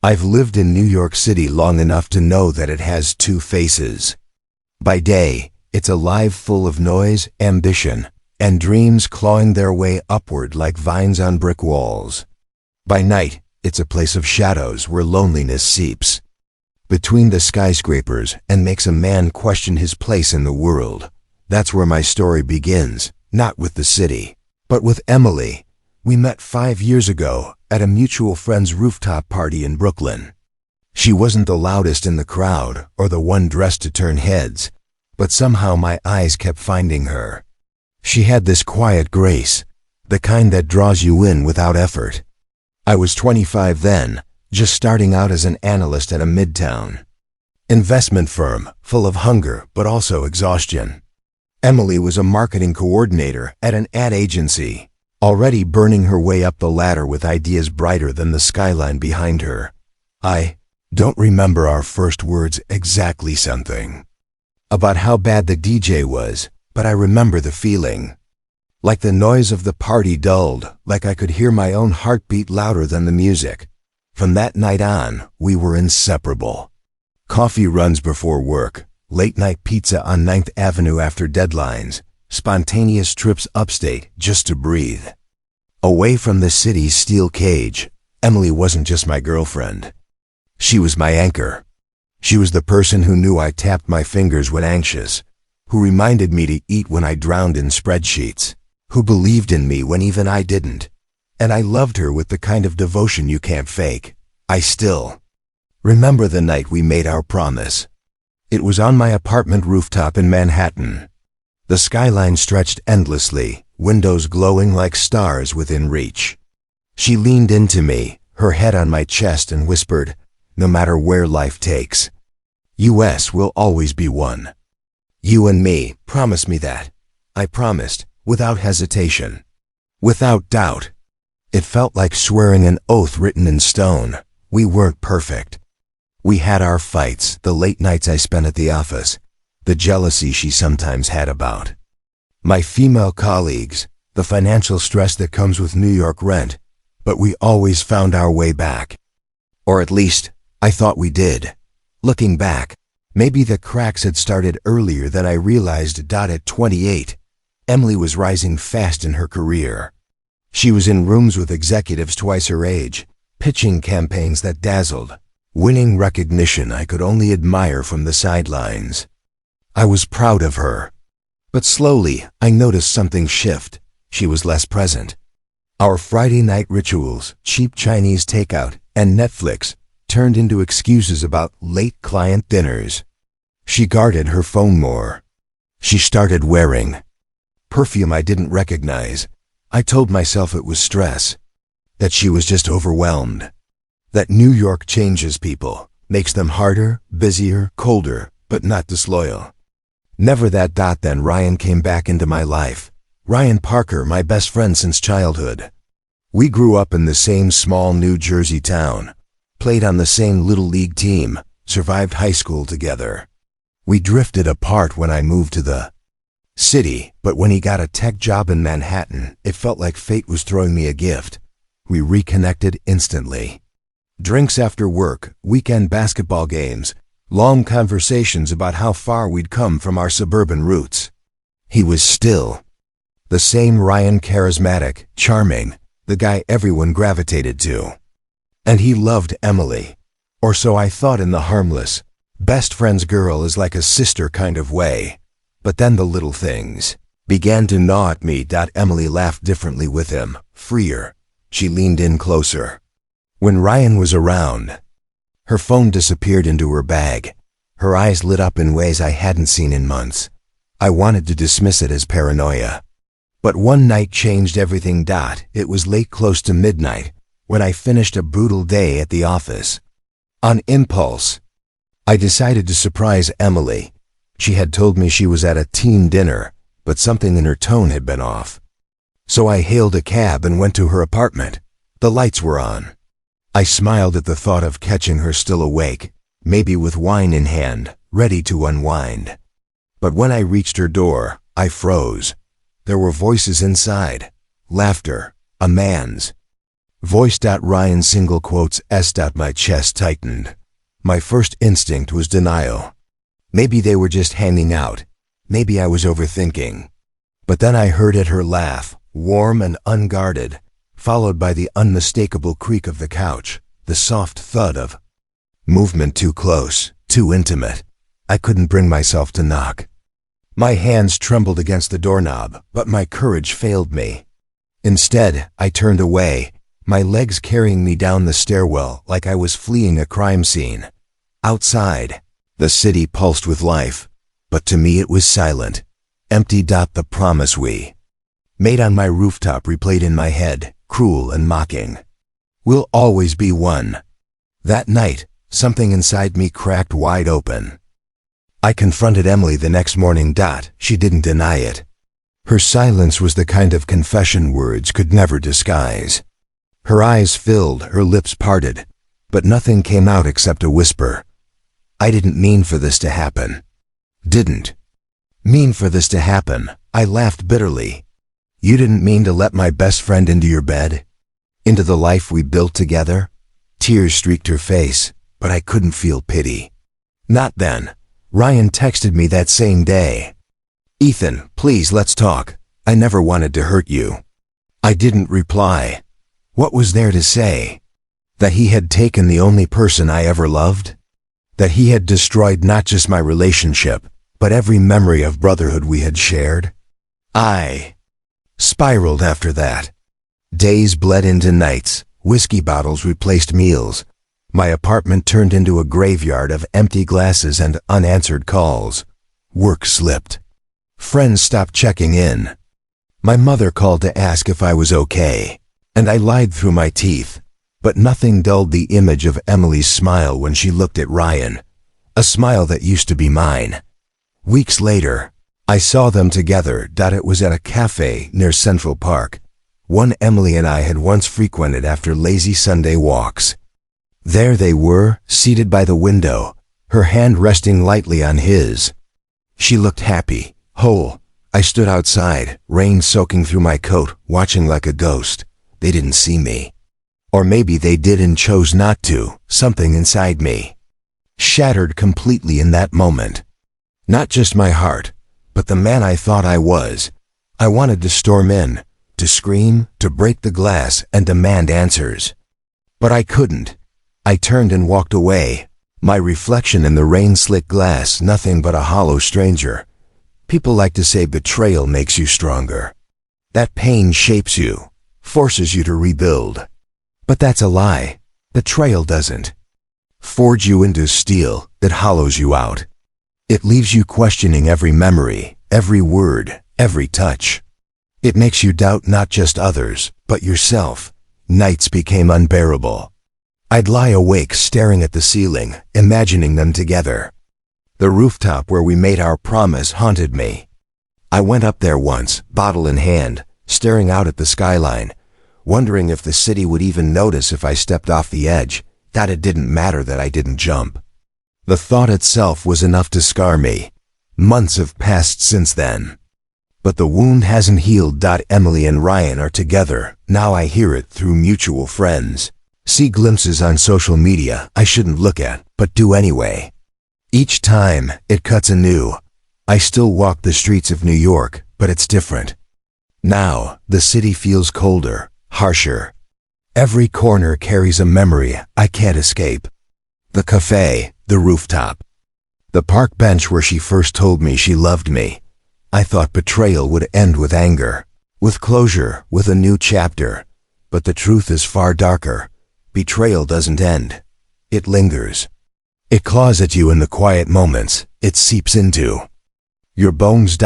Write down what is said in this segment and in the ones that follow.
I've lived in New York City long enough to know that it has two faces. By day, it's alive, full of noise, ambition, and dreams clawing their way upward like vines on brick walls. By night, it's a place of shadows where loneliness seeps between the skyscrapers and makes a man question his place in the world. That's where my story begins, not with the city, but with Emily. We met 5 years ago at a mutual friend's rooftop party in Brooklyn. She wasn't the loudest in the crowd or the one dressed to turn heads, but somehow my eyes kept finding her. She had this quiet grace, the kind that draws you in without effort. I was 25 then, just starting out as an analyst at a midtown investment firm, full of hunger but also exhaustion. Emily was a marketing coordinator at an ad agency, already burning her way up the ladder with ideas brighter than the skyline behind her. I don't remember our first words exactly, something about how bad the DJ was, but I remember the feeling. Like the noise of the party dulled, like I could hear my own heartbeat louder than the music. From that night on, we were inseparable. Coffee runs before work, late-night pizza on 9th Avenue after deadlines, spontaneous trips upstate just to breathe. Away from the city's steel cage, Emily wasn't just my girlfriend. She was my anchor. She was the person who knew I tapped my fingers when anxious, who reminded me to eat when I drowned in spreadsheets, who believed in me when even I didn't. And I loved her with the kind of devotion you can't fake. I still remember the night we made our promise. It was on my apartment rooftop in Manhattan. The skyline stretched endlessly, windows glowing like stars within reach. She leaned into me, her head on my chest, and whispered, "No matter where life takes, US will always be one. You and me, promise me that." I promised, without hesitation, without doubt. It felt like swearing an oath written in stone. We weren't perfect. We had our fights, the late nights I spent at the office, the jealousy she sometimes had about my female colleagues, the financial stress that comes with New York rent, but we always found our way back. Or at least, I thought we did. Looking back, maybe the cracks had started earlier than I realized. At 28, Emily was rising fast in her career. She was in rooms with executives twice her age, pitching campaigns that dazzled, winning recognition I could only admire from the sidelines. I was proud of her. But slowly, I noticed something shift. She was less present. Our Friday night rituals, cheap Chinese takeout, and Netflix turned into excuses about late client dinners. She guarded her phone more. She started wearing perfume I didn't recognize. I told myself it was stress, that she was just overwhelmed, that New York changes people, makes them harder, busier, colder, but not disloyal. Never that. Then Ryan came back into my life. Ryan Parker, my best friend since childhood. We grew up in the same small New Jersey town, played on the same little league team, survived high school together. We drifted apart when I moved to the city, but when he got a tech job in Manhattan, it felt like fate was throwing me a gift. We reconnected instantly. Drinks after work, weekend basketball games, long conversations about how far we'd come from our suburban roots. He was still the same Ryan, charismatic, charming, the guy everyone gravitated to. And he loved Emily. Or so I thought, in the harmless, best friend's girl is like a sister kind of way. But then the little things began to gnaw at me. Emily laughed differently with him, freer. She leaned in closer. When Ryan was around, her phone disappeared into her bag. Her eyes lit up in ways I hadn't seen in months. I wanted to dismiss it as paranoia. But one night changed everything. It was late, close to midnight, when I finished a brutal day at the office. On impulse, I decided to surprise Emily. She had told me she was at a team dinner, but something in her tone had been off. So I hailed a cab and went to her apartment. The lights were on. I smiled at the thought of catching her still awake, maybe with wine in hand, ready to unwind. But when I reached her door, I froze. There were voices inside. Laughter. A man's Voice. Ryan single quotes S. My chest tightened. My first instinct was denial. Maybe they were just hanging out. Maybe I was overthinking. But then I heard her laugh, warm and unguarded, followed by the unmistakable creak of the couch, the soft thud of movement too close, too intimate. I couldn't bring myself to knock. My hands trembled against the doorknob, but my courage failed me. Instead, I turned away, my legs carrying me down the stairwell like I was fleeing a crime scene. Outside, the city pulsed with life, but to me it was silent, empty. The promise we made on my rooftop replayed in my head, cruel and mocking. We'll always be one. That night, something inside me cracked wide open. I confronted Emily the next morning. She didn't deny it. Her silence was the kind of confession words could never disguise. Her eyes filled, her lips parted, but nothing came out except a whisper. I didn't mean for this to happen. Didn't mean for this to happen. I laughed bitterly. You didn't mean to let my best friend into your bed? Into the life we built together? Tears streaked her face, but I couldn't feel pity. Not then. Ryan texted me that same day. Ethan, please let's talk. I never wanted to hurt you. I didn't reply. What was there to say? That he had taken the only person I ever loved? That he had destroyed not just my relationship, but every memory of brotherhood we had shared? I spiraled after that. Days bled into nights, whiskey bottles replaced meals. My apartment turned into a graveyard of empty glasses and unanswered calls. Work slipped. Friends stopped checking in. My mother called to ask if I was okay, and I lied through my teeth, but nothing dulled the image of Emily's smile when she looked at Ryan, a smile that used to be mine. Weeks later, I saw them together. It was at a cafe near Central Park, one Emily and I had once frequented after lazy Sunday walks. There they were, seated by the window, her hand resting lightly on his. She looked happy, whole. I stood outside, rain soaking through my coat, watching like a ghost. They didn't see me. Or maybe they did and chose not to. Something inside me shattered completely in that moment. Not just my heart, but the man I thought I was. I wanted to storm in, to scream, to break the glass and demand answers. But I couldn't. I turned and walked away, my reflection in the rain-slick glass nothing but a hollow stranger. People like to say betrayal makes you stronger. That pain shapes you, forces you to rebuild. But that's a lie. Betrayal doesn't forge you into steel that hollows you out. It leaves you questioning every memory, every word, every touch. It makes you doubt not just others, but yourself. Nights became unbearable. I'd lie awake staring at the ceiling, imagining them together. The rooftop where we made our promise haunted me. I went up there once, bottle in hand, staring out at the skyline, wondering if the city would even notice if I stepped off the edge, that it didn't matter that I didn't jump. The thought itself was enough to scar me. Months have passed since then. But the wound hasn't healed. Emily and Ryan are together. Now I hear it through mutual friends. See glimpses on social media I shouldn't look at, but do anyway. Each time, it cuts anew. I still walk the streets of New York, but it's different. Now, the city feels colder, harsher. Every corner carries a memory I can't escape. The cafe, the rooftop, the park bench where she first told me she loved me. I thought betrayal would end with anger, with closure, with a new chapter. But the truth is far darker. Betrayal doesn't end. It lingers. It claws at you in the quiet moments. It seeps into your bones.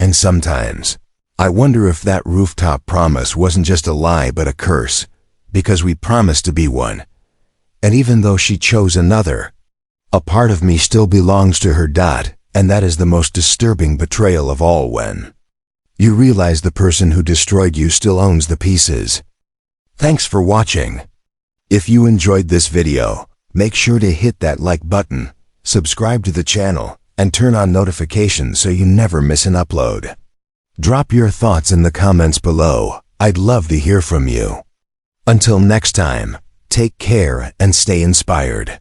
And sometimes, I wonder if that rooftop promise wasn't just a lie but a curse, because we promised to be one. And even though she chose another, a part of me still belongs to her. And that is the most disturbing betrayal of all, when you realize the person who destroyed you still owns the pieces. Thanks for watching. If you enjoyed this video, make sure to hit that like button, subscribe to the channel, and turn on notifications so you never miss an upload. Drop your thoughts in the comments below. I'd love to hear from you. Until next time, take care and stay inspired.